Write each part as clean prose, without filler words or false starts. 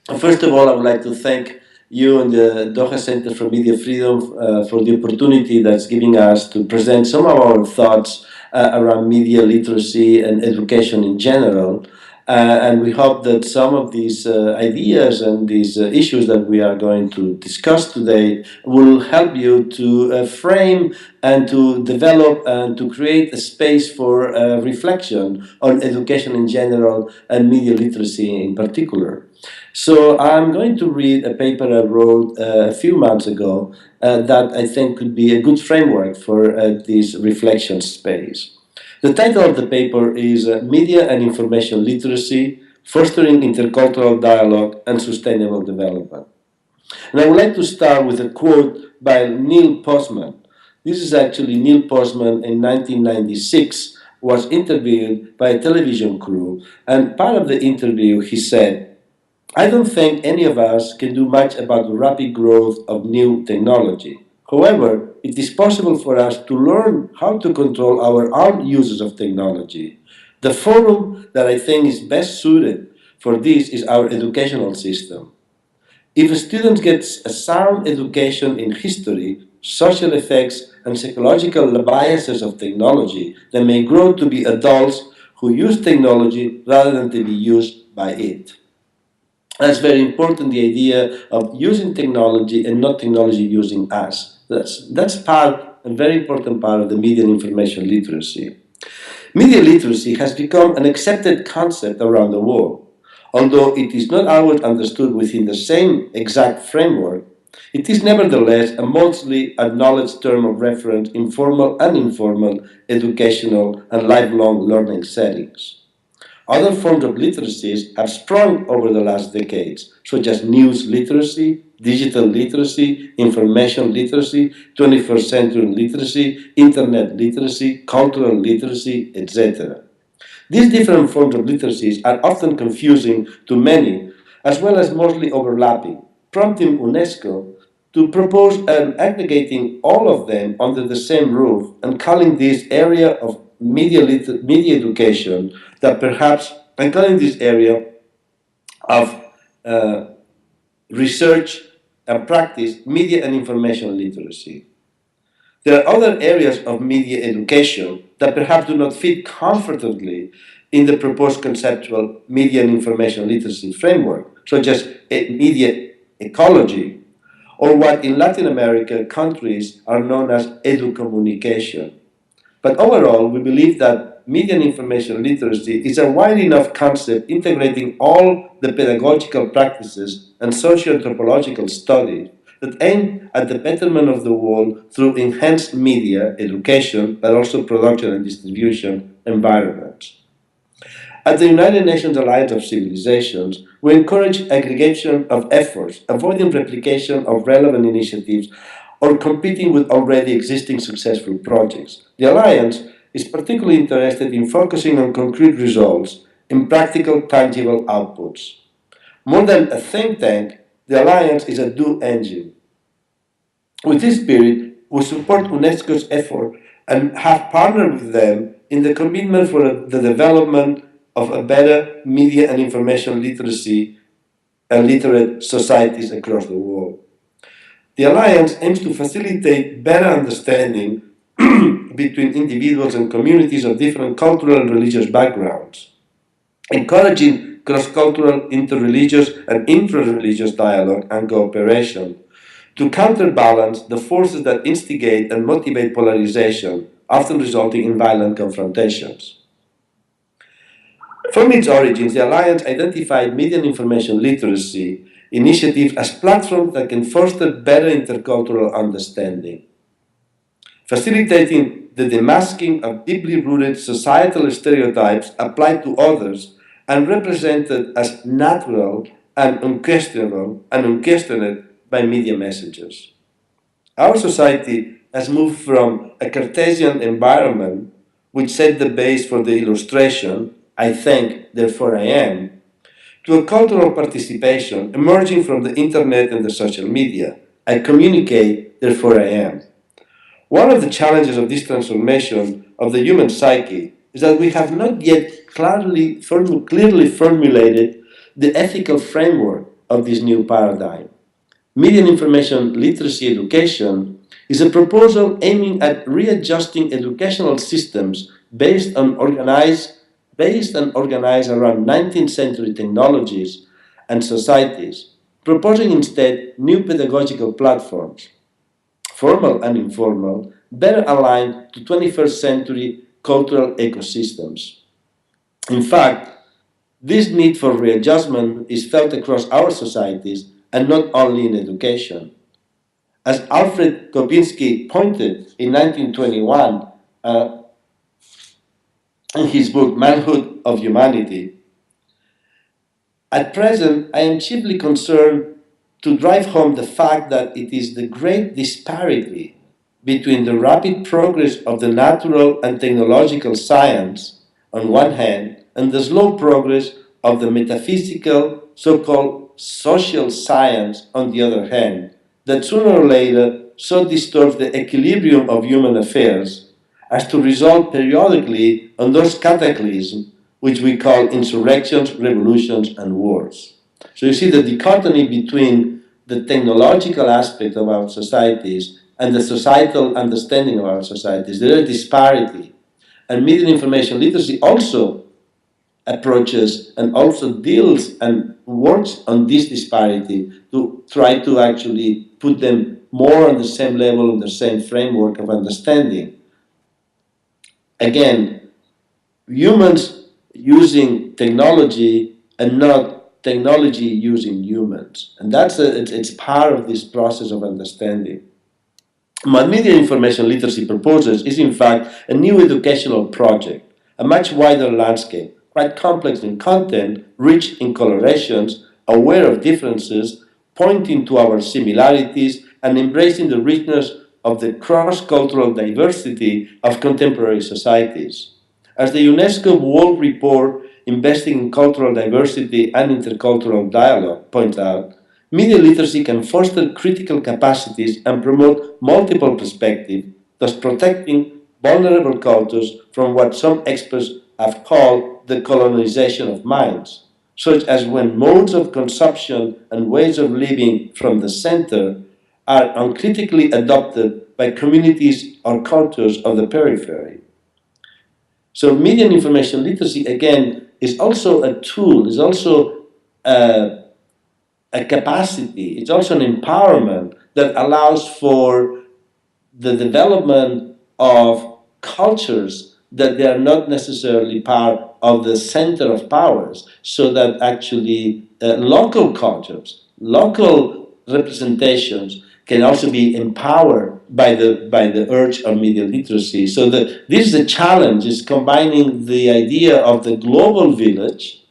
First of all, I would like to thank you and the Doha Center for Media Freedom for the opportunity that's giving us to present some of our thoughts around media literacy and education in general. And we hope that some of these ideas and these issues that we are going to discuss today will help you to frame and to develop and to create a space for reflection on education in general and media literacy in particular. So I'm going to read a paper I wrote a few months ago that I think could be a good framework for this reflection space. The title of the paper is Media and Information Literacy, Fostering Intercultural Dialogue and Sustainable Development. And I would like to start with a quote by Neil Postman. This is actually Neil Postman in 1996 was interviewed by a television crew, and part of the interview he said, "I don't think any of us can do much about the rapid growth of new technology. However, it is possible for us to learn how to control our own uses of technology. The forum that I think is best suited for this is our educational system. If a student gets a sound education in history, social effects, and psychological biases of technology, they may grow to be adults who use technology rather than to be used by it." That's very important, the idea of using technology and not technology using us. That's a very important part of the media and information literacy. Media literacy has become an accepted concept around the world. Although it is not always understood within the same exact framework, it is nevertheless a mostly acknowledged term of reference in formal and informal educational and lifelong learning settings. Other forms of literacies have sprung over the last decades, such as news literacy, digital literacy, information literacy, 21st century literacy, internet literacy, cultural literacy, etc. These different forms of literacies are often confusing to many, as well as mostly overlapping, prompting UNESCO to propose aggregating all of them under the same roof and calling this area of media education that perhaps, and calling this area of uh, research and practice media and information literacy. There are other areas of media education that perhaps do not fit comfortably in the proposed conceptual media and information literacy framework, such as media ecology, or what in Latin America countries are known as educommunication. But overall, we believe that media and information literacy is a wide enough concept integrating all the pedagogical practices and socio-anthropological studies that aim at the betterment of the world through enhanced media education, but also production and distribution environments. At the United Nations Alliance of Civilizations, we encourage aggregation of efforts, avoiding replication of relevant initiatives or competing with already existing successful projects. The Alliance is particularly interested in focusing on concrete results in practical, tangible outputs. More than a think tank, the Alliance is a do engine. With this spirit, we support UNESCO's effort and have partnered with them in the commitment for the development of a better media and information literacy and literate societies across the world. The Alliance aims to facilitate better understanding between individuals and communities of different cultural and religious backgrounds, encouraging cross-cultural, interreligious, and intra-religious dialogue and cooperation to counterbalance the forces that instigate and motivate polarization, often resulting in violent confrontations. From its origins, the Alliance identified media and information literacy initiatives as platforms that can foster better intercultural understanding, facilitating the demasking of deeply rooted societal stereotypes applied to others and represented as natural and unquestionable and unquestioned by media messages. Our society has moved from a Cartesian environment, which set the base for the illustration, I think, therefore I am, to a cultural participation emerging from the internet and the social media. I communicate, therefore I am. One of the challenges of this transformation of the human psyche is that we have not yet clearly formulated the ethical framework of this new paradigm. Media and information literacy education is a proposal aiming at readjusting educational systems based and organized around 19th century technologies and societies, proposing instead new pedagogical platforms, formal and informal, better aligned to 21st century cultural ecosystems. In fact, this need for readjustment is felt across our societies and not only in education. As Alfred Kobinsky pointed in 1921 in his book Manhood of Humanity, at present I am chiefly concerned to drive home the fact that it is the great disparity between the rapid progress of the natural and technological science on one hand and the slow progress of the metaphysical, so-called social science on the other hand, that sooner or later so disturbs the equilibrium of human affairs as to result periodically on those cataclysms which we call insurrections, revolutions, and wars. So you see the dichotomy between the technological aspect of our societies and the societal understanding of our societies. There is disparity. And media and information literacy also approaches and also deals and works on this disparity to try to actually put them more on the same level, on the same framework of understanding. Again, humans using technology and not technology using humans. And it's part of this process of understanding. What media information literacy proposes is in fact a new educational project, a much wider landscape, quite complex in content, rich in colorations, aware of differences, pointing to our similarities, and embracing the richness of the cross-cultural diversity of contemporary societies. As the UNESCO World Report Investing in Cultural Diversity and Intercultural Dialogue points out, media literacy can foster critical capacities and promote multiple perspectives, thus protecting vulnerable cultures from what some experts have called the colonization of minds, such as when modes of consumption and ways of living from the center are uncritically adopted by communities or cultures of the periphery. So media and information literacy, again, is also a tool, is also a capacity, it's also an empowerment that allows for the development of cultures that they are not necessarily part of the center of powers, so that actually local cultures, local representations can also be empowered by the urge of media literacy. So this is a challenge, is combining the idea of the global village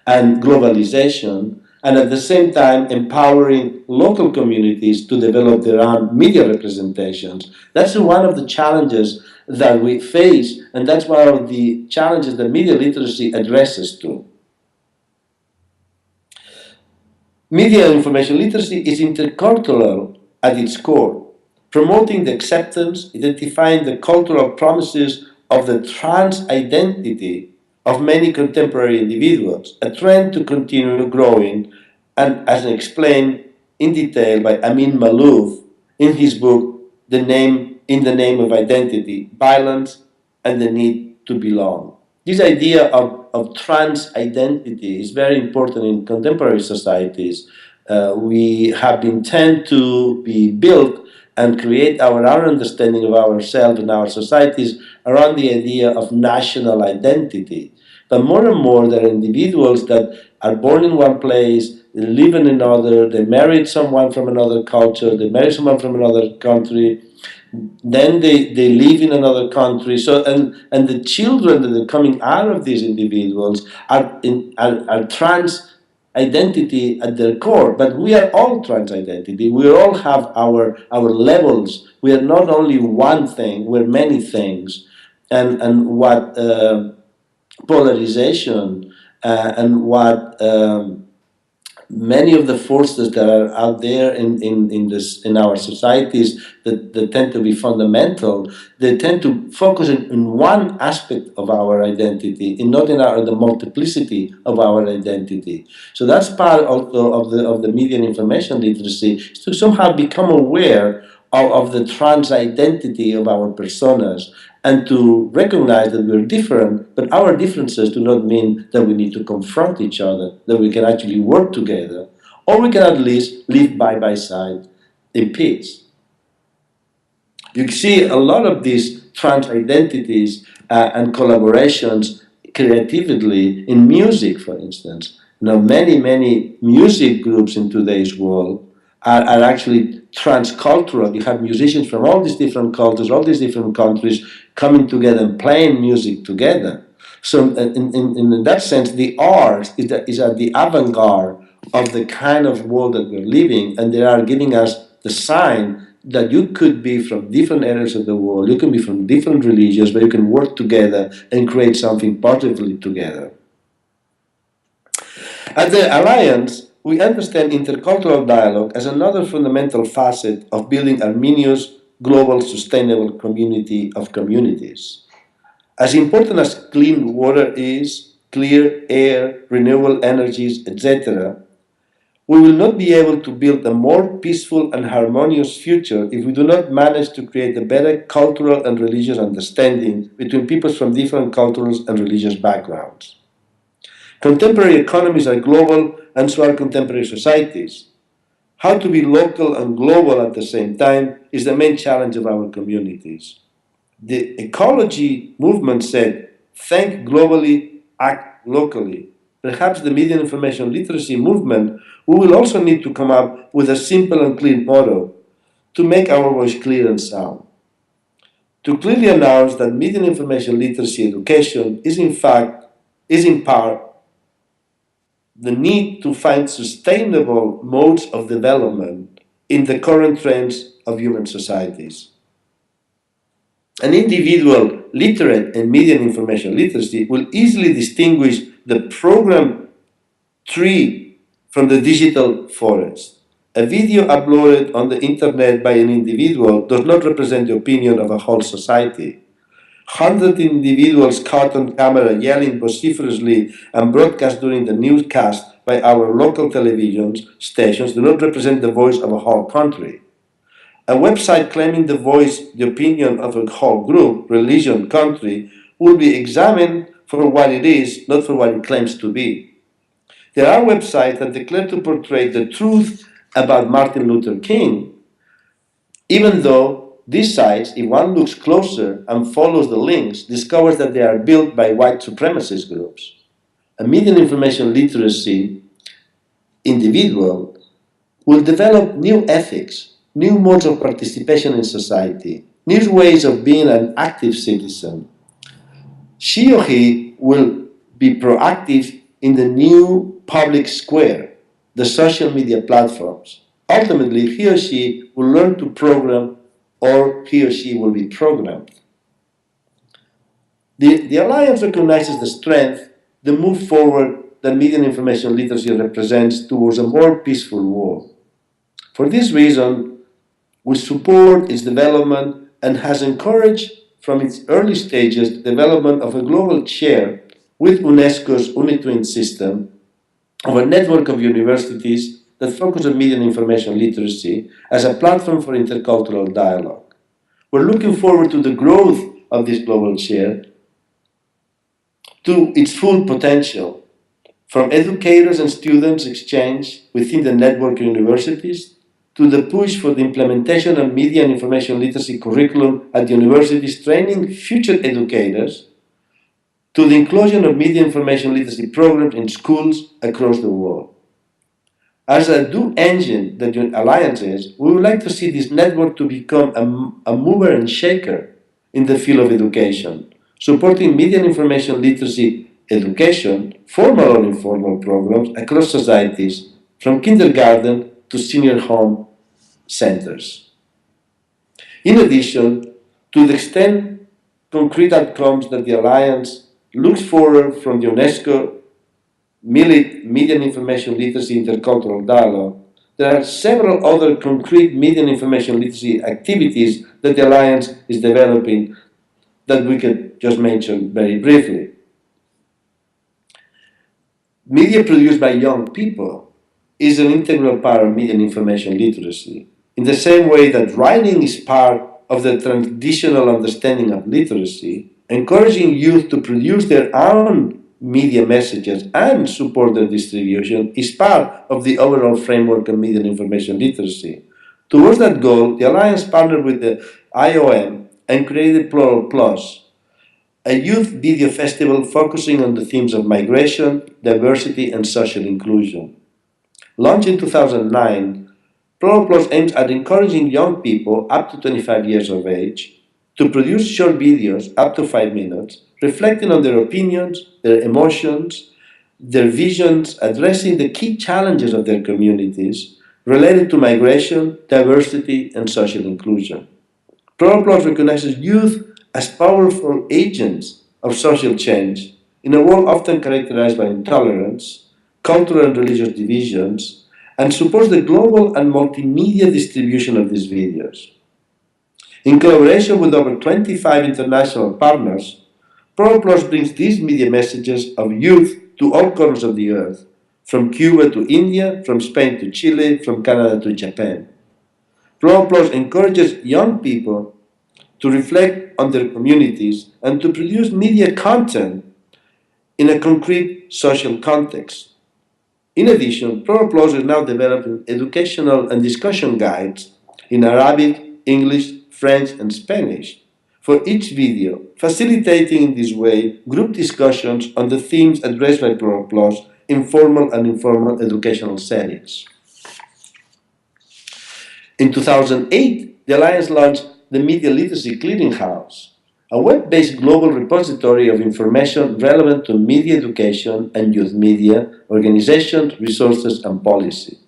and globalization, and at the same time empowering local communities to develop their own media representations. That's one of the challenges that we face, and that's one of the challenges that media literacy addresses to. Media and information literacy is intercultural at its core, promoting the acceptance, identifying the cultural promises of the trans identity of many contemporary individuals, a trend to continue growing, and as explained in detail by Amin Malouf in his book, In the Name of Identity, Violence and the Need to Belong. This idea of trans identity is very important in contemporary societies. We have been tend to be built and create our own understanding of ourselves and our societies around the idea of national identity. But more and more, there are individuals that are born in one place, they live in another, they married someone from another culture, they marry someone from another country, then they live in another country. So and the children that are coming out of these individuals are trans identity at their core, but we are all trans identity. We all have our levels. We are not only one thing, we're many things. And what polarization and what many of the forces that are out there in our societies that tend to be fundamental, they tend to focus in one aspect of our identity and not in the multiplicity of our identity. So that's part also of the media and information literacy, is to somehow become aware of the trans identity of our personas, and to recognize that we're different, but our differences do not mean that we need to confront each other, that we can actually work together, or we can at least live by side in peace. You see a lot of these trans identities and collaborations creatively in music, for instance. Now, many music groups in today's world are actually transcultural. You have musicians from all these different cultures, all these different countries coming together and playing music together. So, in that sense, the art is at the avant-garde of the kind of world that we're living, and they are giving us the sign that you could be from different areas of the world, you can be from different religions, but you can work together and create something positively together. At the Alliance, we understand intercultural dialogue as another fundamental facet of building Armenia's global sustainable community of communities. As important as clean water is, clear air, renewable energies, etc., we will not be able to build a more peaceful and harmonious future if we do not manage to create a better cultural and religious understanding between peoples from different cultural and religious backgrounds. Contemporary economies are global, and so are contemporary societies. How to be local and global at the same time is the main challenge of our communities. The ecology movement said, think globally, act locally. Perhaps the media and information literacy movement, we will also need to come up with a simple and clear motto to make our voice clear and sound. To clearly announce that media and information literacy education is in part the need to find sustainable modes of development in the current trends of human societies. An individual literate in media and information literacy will easily distinguish the program tree from the digital forest. A video uploaded on the internet by an individual does not represent the opinion of a whole society. 100 individuals caught on camera yelling vociferously and broadcast during the newscast by our local television stations do not represent the voice of a whole country. A website claiming the opinion of a whole group, religion, country, will be examined for what it is, not for what it claims to be. There are websites that declare to portray the truth about Martin Luther King, even though these sites, if one looks closer and follows the links, discovers that they are built by white supremacist groups. A media and information literacy individual will develop new ethics, new modes of participation in society, new ways of being an active citizen. She or he will be proactive in the new public square, the social media platforms. Ultimately, he or she will learn to program, or he or she will be programmed. The Alliance recognizes the strength, the move forward that media and information literacy represents towards a more peaceful world. For this reason, we support its development and has encouraged from its early stages the development of a global chair with UNESCO's UniTwin system of a network of universities that focus on media and information literacy as a platform for intercultural dialogue. We're looking forward to the growth of this global chair to its full potential, from educators and students exchange within the network of universities to the push for the implementation of media and information literacy curriculum at universities training future educators, to the inclusion of media information literacy programs in schools across the world. As a due engine that the Alliance is, we would like to see this network to become a mover and shaker in the field of education, supporting media and information literacy education, formal or informal programs across societies, from kindergarten to senior home centers. In addition, to the extent concrete outcomes that the Alliance looks forward from the UNESCO Media and Information Literacy Intercultural Dialogue, there are several other concrete media and information literacy activities that the Alliance is developing that we could just mention very briefly. Media produced by young people is an integral part of media and information literacy. In the same way that writing is part of the traditional understanding of literacy, encouraging youth to produce their own media messages and support their distribution is part of the overall framework of media and information literacy. Towards that goal, the Alliance partnered with the IOM and created Plural Plus, a youth video festival focusing on the themes of migration, diversity, and social inclusion. Launched in 2009, Plural Plus aims at encouraging young people up to 25 years of age to produce short videos up to 5 minutes, reflecting on their opinions, their emotions, their visions, addressing the key challenges of their communities related to migration, diversity, and social inclusion. Plural Plus recognizes youth as powerful agents of social change in a world often characterized by intolerance, cultural and religious divisions, and supports the global and multimedia distribution of these videos. In collaboration with over 25 international partners, Plural Plus brings these media messages of youth to all corners of the earth, from Cuba to India, from Spain to Chile, from Canada to Japan. Plural Plus encourages young people to reflect on their communities and to produce media content in a concrete social context. In addition, Plural Plus is now developing educational and discussion guides in Arabic, English, French, and Spanish for each video, facilitating in this way group discussions on the themes addressed by Plural Plus in formal and informal educational settings. In 2008, the Alliance launched the Media Literacy Clearinghouse, a web-based global repository of information relevant to media education and youth media, organizations, resources, and policy.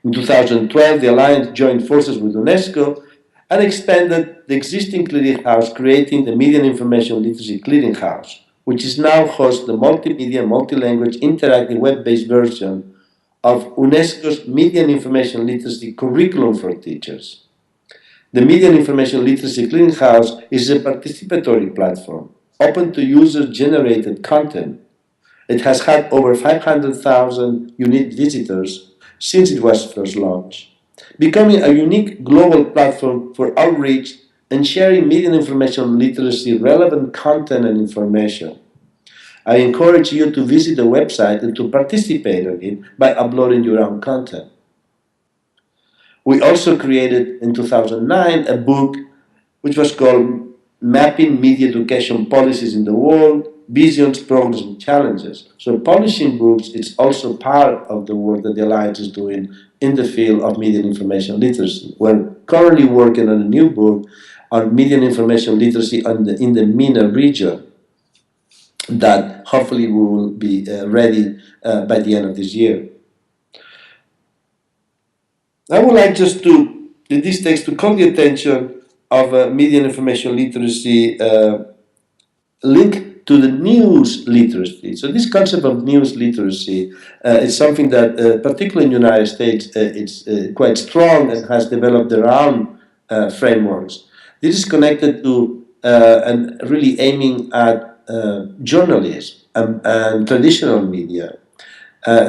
In 2012, the Alliance joined forces with UNESCO and expanded the existing clearinghouse, creating the Media and Information Literacy Clearinghouse, which is now hosts the multimedia, multi-language, interactive web-based version of UNESCO's Media and Information Literacy Curriculum for Teachers. The Media and Information Literacy Clearinghouse is a participatory platform, open to user-generated content. It has had over 500,000 unique visitors since it was first launched, becoming a unique global platform for outreach and sharing media and information literacy relevant content and information. I encourage you to visit the website and to participate in it by uploading your own content. We also created in 2009 a book which was called Mapping Media Education Policies in the World, Visions, Progress, and Challenges. So publishing books is also part of the work that the Alliance is doing in the field of media and information literacy. We're currently working on a new book on media and information literacy in the MENA region that hopefully will be ready by the end of this year. I would like just to, in this text, to call the attention of media and information literacy linked to the news literacy. So this concept of news literacy is something that, particularly in the United States, it's quite strong and has developed their own frameworks. This is connected to and really aiming at journalism and traditional media.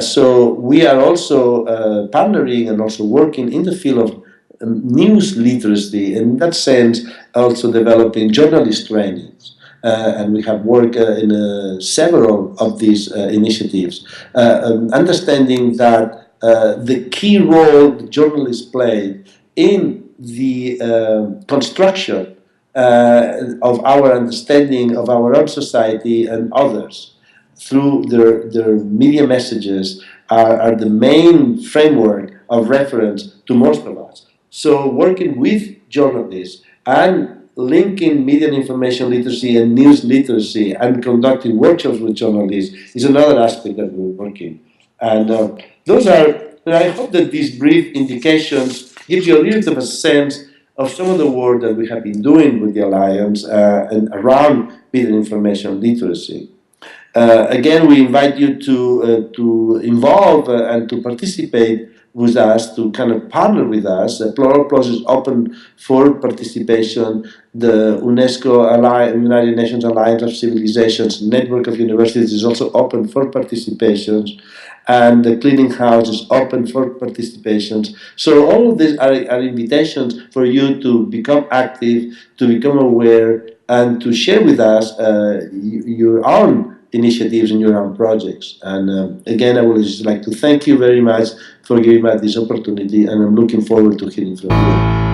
So we are also partnering and also working in the field of news literacy, and in that sense also developing journalist trainings. And we have worked in several of these initiatives, understanding that the key role the journalists play in the construction of our understanding of our own society and others through their media messages are the main framework of reference to most of us. So working with journalists and linking media and information literacy and news literacy and conducting workshops with journalists is another aspect that we're working. And those are, and I hope that these brief indications gives you a little bit of a sense of some of the work that we have been doing with the Alliance and around media and information literacy. Again, we invite you to involve and to participate with us, to kind of partner with us. Plural Plus is open for participation. The United Nations Alliance of Civilizations network of universities is also open for participation, and the cleaning house is open for participations. So all of these are invitations for you to become active, to become aware, and to share with us your own initiatives and your own projects. And again, I would just like to thank you very much for giving me this opportunity, and I'm looking forward to hearing from you.